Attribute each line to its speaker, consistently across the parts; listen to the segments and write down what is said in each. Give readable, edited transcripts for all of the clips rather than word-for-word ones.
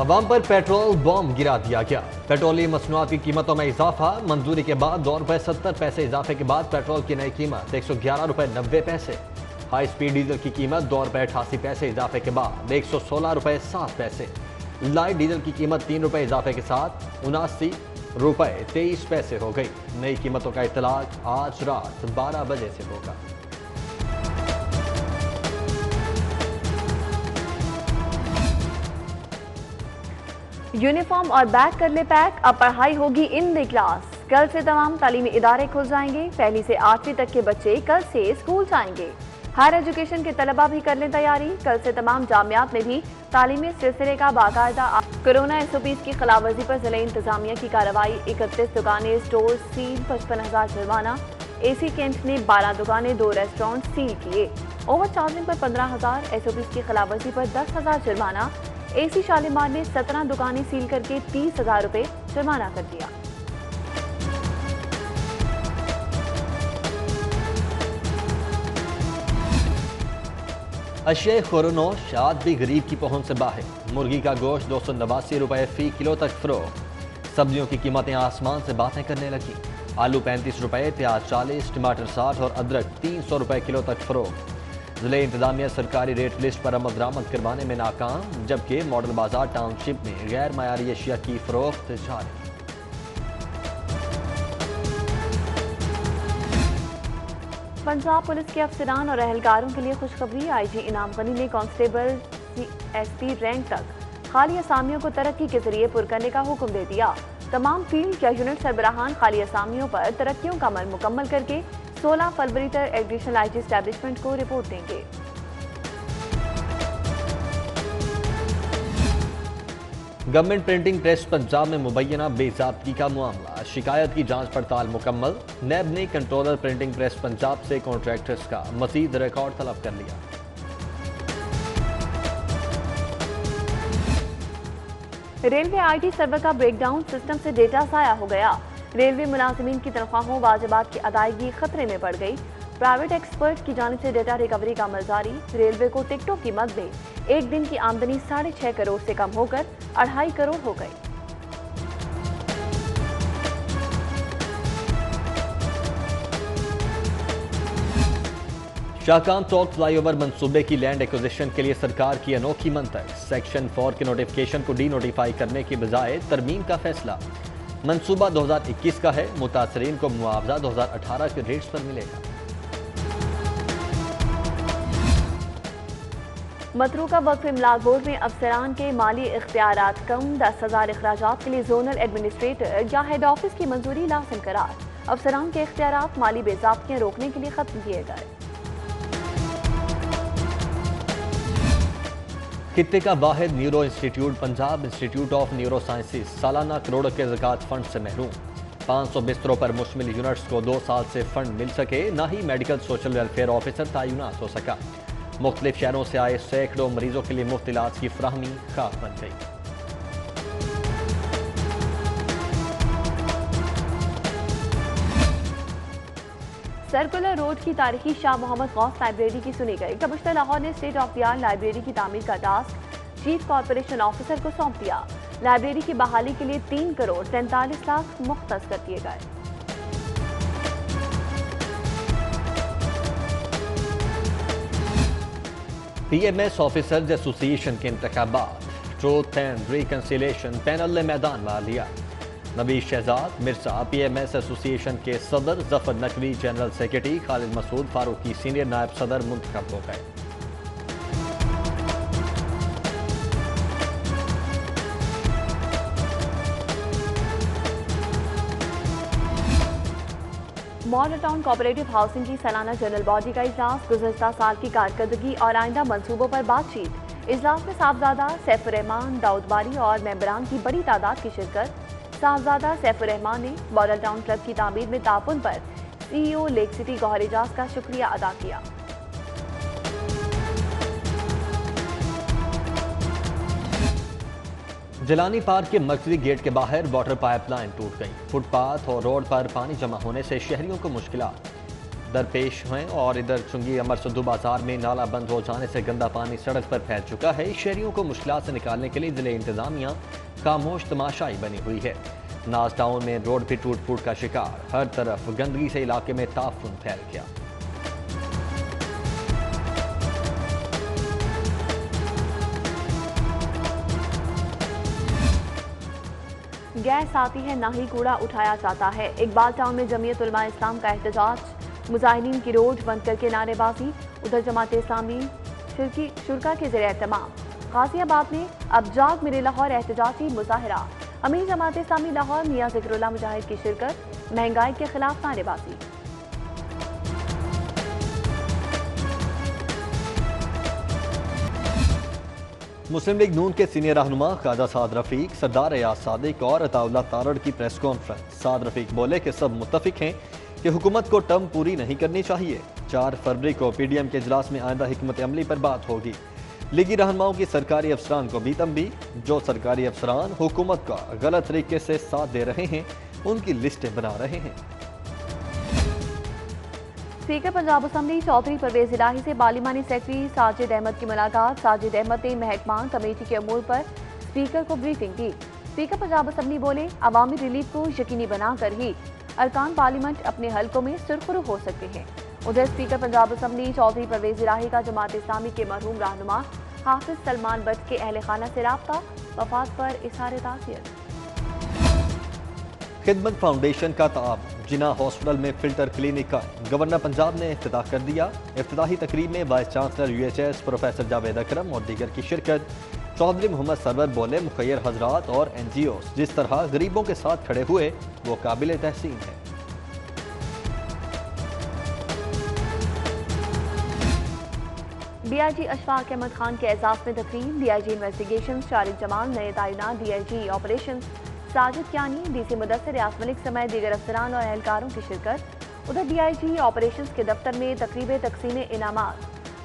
Speaker 1: अवाम पर petrol bomb गिरा दिया गया। पेट्रोलियम मसनूआत की कीमतों में इजाफा, मंजूरी के बाद ₹2.70 इजाफे के बाद पेट्रोल की नई कीमत ₹111.90। हाई स्पीड डीजल की कीमत ₹2.88 इजाफे के बाद ₹116.07। लाइट डीजल की कीमत ₹3 इजाफे के साथ ₹79.23 हो गई। नई कीमतों का इतलाक आज रात 12 बजे से होगा।
Speaker 2: यूनिफॉर्म और बैग कर ले पैक, अब पढ़ाई होगी इन द क्लास। कल से तमाम तालीमी इदारे खुल जाएंगे। पहली से 8वीं तक के बच्चे कल से स्कूल जाएंगे। हायर एजुकेशन के तलबा भी कर लें तैयारी। कल से तमाम जामियात में भी तालीमी सिलसिले का बाकायदा। कोरोना SOPs की खिलाफवर्जी पर जिले इंतजामिया की कार्रवाई। 31 दुकानें, स्टोर सील, 55,000 जुर्माना। AC कैंट ने 12 दुकानें, 2 रेस्टोरेंट सील किए। ओवर चार्जिंग पर 15,000, SOPs की खिलाफवर्जी पर 10,000 जुर्माना। AC शालीमार ने 17 दुकानें सील करके 30,000 रुपए जुर्माना कर दिया।
Speaker 1: अशे खुरनोश आज भी गरीब की पहुंच से बाहर। मुर्गी का गोश्त ₹289 फी किलो तक फरोख्त। सब्जियों की कीमतें आसमान से बातें करने लगी। आलू ₹35, प्याज 40, टमाटर 60 और अदरक ₹300 किलो तक फरोख्त। जिले इंतजामिया सरकारी रेट लिस्ट पर अमल दरामद करवाने में नाकाम, जबकि मॉडल बाजार टाउनशिप में गैर मयारी अशिया की फरोख्त जारी।
Speaker 2: पंजाब पुलिस के अफसरान और अहलकारों के लिए खुशखबरी। IG इनाम गनी ने कांस्टेबल SP रैंक तक खाली असामियों को तरक्की के जरिए पुर करने का हुक्म दे दिया। तमाम फील्ड या यूनिट सरबराहान खाली असामियों पर तरक्कियों का अमल मुकम्मल करके 16 फरवरी तक एडिशनल IG एस्टैब्लिशमेंट को रिपोर्ट देंगे।
Speaker 1: गवर्नमेंट प्रिंटिंग प्रेस पंजाब में मुबैना बेज़ाब्ती का मामला, शिकायत की जांच पड़ताल मुकम्मल। नैब ने कंट्रोलर प्रिंटिंग प्रेस पंजाब से कॉन्ट्रैक्टर्स का मजीद रिकॉर्ड तलब कर लिया।
Speaker 2: रेलवे IT सर्वर का ब्रेकडाउन, सिस्टम से डेटा ज़ाया हो गया। रेलवे मुलाजिमीन की तनख्वाहों वाजिबात की अदायगी खतरे में पड़ गई। प्राइवेट एक्सपर्ट की जानिब से डेटा रिकवरी का अमल जारी। रेलवे को टिकटों की मद में एक दिन की आमदनी 6.5 करोड़ से कम होकर 2.5 करोड़ हो गई।
Speaker 1: शाहकाम चौक फ्लाईओवर मंसूबे की लैंड एक्विजिशन के लिए सरकार की अनोखी मंतक। सेक्शन 4 के नोटिफिकेशन को डी नोटिफाई करने की बजाय तरमीम का फैसला। मंसूबा 2021 का है, मुतासरीन को मुआवजा 2018 के रेट्स पर मिलेगा।
Speaker 2: मतरूका वक्फ इमलाक बोर्ड में अफसरान के माली इख्तियारात कम। 10,000 अखराजात के लिए जोनल एडमिनिस्ट्रेटर या हेड ऑफिस की मंजूरी लाजिम करार। अफसरान के इख्तियारात माली बेज़ाब्तियां रोकने के लिए खत्म किए गए।
Speaker 1: खित्ते का वाहिद neuro institute Punjab institute of neuro sciences सालाना करोड़ों के ज़कात फंड से महरूम। 500 बिस्तरों पर मुश्तमिल यूनिट्स को 2 साल से फंड मिल सके, ना ही मेडिकल सोशल वेलफेयर ऑफिसर तैनात हो सका। मुख्तलिफ शहरों से आए सैकड़ों मरीजों के लिए मुफ्त इलाज की फ्राहमी खाक बन गई।
Speaker 2: सर्कुलर रोड की तारीखी शाह मोहम्मद गौस लाइब्रेरी की सुनी गई। कमिश्नर लाहौर ने state of the art library की तामीर का टास्क चीफ कॉर्पोरेशन ऑफिसर को सौंप दिया। लाइब्रेरी की बहाली के लिए 3 करोड़ 43 लाख मुख्तस कर दिए गए।
Speaker 1: PMS ऑफिसर्स एसोसिएशन के इंतखाबात, ट्रूथ एंड रिकंसिलिएशन पैनल ने मैदान ला लिया। नबी शहजाद मिर्जा PMS एसोसिएशन के सदर, Zafar Naqvi general secretary, Khalid Masood Farooqui senior नायब सदर मुंतखब हो गए।
Speaker 2: मॉडल टाउन कोऑपरेटिव हाउसिंग की सालाना जनरल बॉडी का इजलास। गुज़श्ता साल की कारकर्दगी और आइंदा मंसूबों पर बातचीत। इजलास में साहबजादा सैफुर रहमान, दाऊद बारी और मेंबरान की बड़ी तादाद की शिरकत। साहबजादा सैफुर रहमान ने मॉडल टाउन क्लब की तामीर में ताउन पर CEO lake city Gauhar Ejaz का शुक्रिया अदा किया।
Speaker 1: जिलानी पार्क के मर्कजी गेट के बाहर वाटर पाइपलाइन टूट गई। फुटपाथ और रोड पर पानी जमा होने से शहरियों को मुश्किलात। दरपेश हैं और इधर चुंगी अमर सिद्धू बाजार में नाला बंद हो जाने से गंदा पानी सड़क पर फैल चुका है। शहरियों को मुश्किलात से निकालने के लिए जिले इंतजामिया खामोश तमाशाई बनी हुई है। नाज टाउन में रोड भी टूट फूट का शिकार, हर तरफ गंदगी से इलाके में ताफुन फैल गया।
Speaker 2: गैस आती है ना ही कूड़ा उठाया जाता है। इकबाल टाउन में जमीयत उलमा इस्लाम का एहतजाज, मुजाहिदीन की रोड बंद करके नारेबाजी। उधर जमात इस्लामी शुरका के ज़रिए तमाम। गाजियाबाद में अब जाग मेरे लाहौर एहतजाजी मुजाहरा। अमीर जमात इस्लामी लाहौर मियां ज़िक्रुल्लाह मुजाहिद की शिरकत, महंगाई के खिलाफ नारेबाजी।
Speaker 1: मुस्लिम लीग नून के सीनियर रहनुमा ख्वाजा साद रफीक, सरदार एयाज सादिक और अताउल्लाह तारड़ की प्रेस कॉन्फ्रेंस। साद रफीक बोले कि सब मुत्तफिक हैं कि हुकूमत को टर्म पूरी नहीं करनी चाहिए। 4 फरवरी को PDM के इजलास में आइंदा हिकमत अमली पर बात होगी। लीगी रहनुमाओं की सरकारी अफसरान को भी तंबीह, जो सरकारी अफसरान हुकूमत का गलत तरीके से साथ दे रहे हैं उनकी लिस्टें बना रहे हैं।
Speaker 2: स्पीकर पंजाब असम्बली चौधरी परवेज इलाही से पार्लिमानी सेक्रेटरी साजिद अहमद की मुलाकात। साजिद अहमद ने महकमा कमेटी के अमूर पर स्पीकर को ब्रीफिंग दी। स्पीकर पंजाब असम्बली बोले, अवामी रिलीफ को यकीनी बनाकर ही अरकान पार्लियामेंट अपने हलकों में सुरखरू हो सकते हैं। उधर स्पीकर पंजाब असम्बली चौधरी परवेज इलाही का जमात इस्लामी के मरहूम रहनुमा हाफिज सलमान बट के अहल खाना से राब्ता, वफात पर इज़हार ताज़ियत।
Speaker 1: खिदमत फाउंडेशन का ताब जिना हॉस्पिटल में फिल्टर क्लिनिक का गवर्नर पंजाब ने इफ्तिताह कर दिया। इफ्तिताही तकरीब में vice chancellor UHS professor Javed Akram और दीगर की शिरकत। चौधरी मोहम्मद सरवर बोले, मुखैर हजरात और NGOs जिस तरह गरीबों के साथ खड़े हुए वो काबिल तहसीन है।
Speaker 2: DIG अशफाक अहमद खान के एजाज में तकरीब। DIG इन्वेस्टिगेशन शारिक जमाल, नए तैनात DIG operation Sajid Kiyani, DC Mudassir Riaz Malik समेत दीगर अफसरान और एहलकारों की शिरकत। उधर DIG ऑपरेशंस के दफ्तर में तकरीब तकसीम इनामात।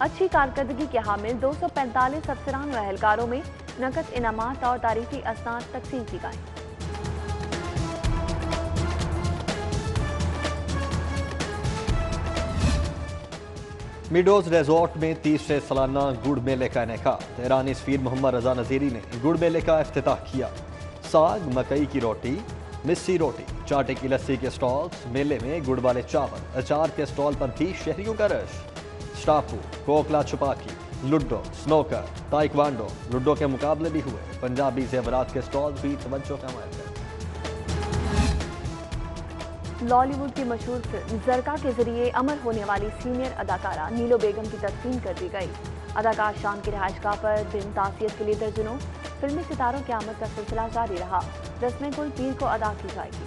Speaker 2: अच्छी कारकर्दगी के हामिल 245 अफसरान और एहलकारों में नकद इनामात और तारीफी असनाद तकसीम की गई।
Speaker 1: मिडोज रिजॉर्ट में 30वें सालाना गुड़ मेले का इनेकाद। ईरानी सफीर मोहम्मद रजा नजीरी ने गुड़ मेले का इफ्तिताह किया। साग, मकई की रोटी, मिस्सी रोटी, चाटे की लस्सी के स्टॉल्स, मेले में गुड़ वाले चावल, अचार के स्टॉल पर भी शहरियों का रश। स्टापू, कोकला छुपाकी, लुडो, स्नोकर, ताइक्वांडो, लुडो के मुकाबले भी हुए। पंजाबी ज़ेवरात के स्टॉल भी तवज्जो का मरकज़।
Speaker 2: लॉलीवुड की मशहूर फिल्म जरका के जरिए अमर होने वाली सीनियर अदाकारा नीलो बेगम की तस्लीम कर दी गई। अदाकार शाम की रिहाइशगाह पर दिन तासियत के लिए दर्जनों फिल्मी सितारों की आमद का सिलसिला जारी रहा। रस्में कुल पीर को अदा की जाएगी।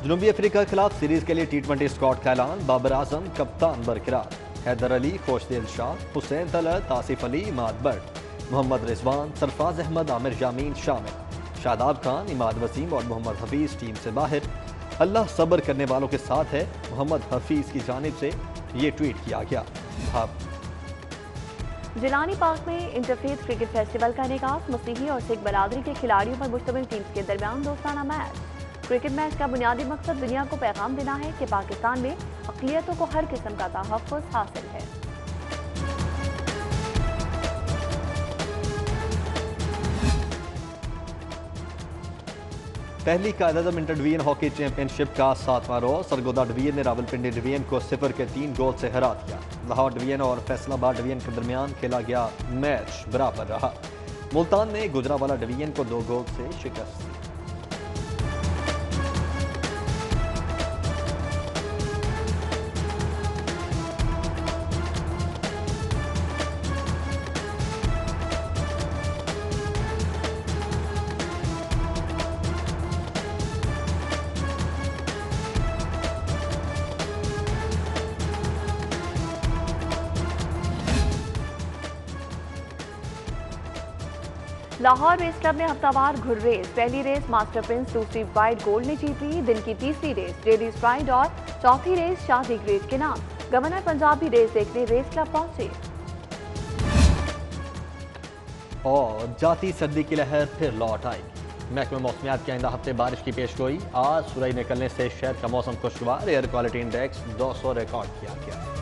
Speaker 1: जनूबी अफ्रीका के खिलाफ सीरीज के लिए T20 स्क्वाड का ऐलान। बाबर आजम कप्तान बरकरार। हैदर अली, खोशदिल शाह, हुसैन तलत, आसिफ अली, इमाद बट, मोहम्मद रिजवान, सरफराज अहमद, आमिर जामीन शामिल। शादाब खान, इमाद वसीम और मोहम्मद हफीज टीम से बाहर। अल्लाह सब्र करने वालों के साथ है, मोहम्मद हफीज की जानिब से ये ट्वीट किया गया।
Speaker 2: जिलानी पार्क में इंटरफेथ क्रिकेट फेस्टिवल का इनेकाद। मसीही और सिख बरादरी के खिलाड़ियों पर मुश्तमिल टीम्स के दरमियान दोस्ताना मैच। क्रिकेट मैच का बुनियादी मकसद दुनिया को पैगाम देना है कि पाकिस्तान में अक़लियतों को हर किस्म का तहफ़्फ़ुज़ हासिल है।
Speaker 1: पहली Quaid-e-Azam inter division hockey championship का 7वां रोज सरगोदा डिवीजन ने रावलपिंडी डिवीजन को 0 के 3 गोल से हरा दिया। लाहौर डिवीजन और फैसलाबाद डिवीजन के दरमियान खेला गया मैच बराबर रहा। मुल्तान ने गुजरावाला डिवीजन को 2 गोल से शिकस्त दी।
Speaker 2: लाहौर रेस क्लब में हफ्तावार घुड़ रेस। पहली रेस मास्टर प्रिंस, दूसरी वाइट गोल्ड ने जीती। दिन की तीसरी रेस लेडीज प्राइड और चौथी रेस शादी ग्रेड के नाम। गवर्नर पंजाब भी रेस देखने रेस क्लब पहुंचे।
Speaker 1: और जाती सर्दी की लहर फिर लौट आएगी। महकमा मौसमियात के आइंदा हफ्ते बारिश की पेशगोई। आज सूरज निकलने से शहर का मौसम खुशगवार। एयर क्वालिटी इंडेक्स 200 रिकॉर्ड किया गया।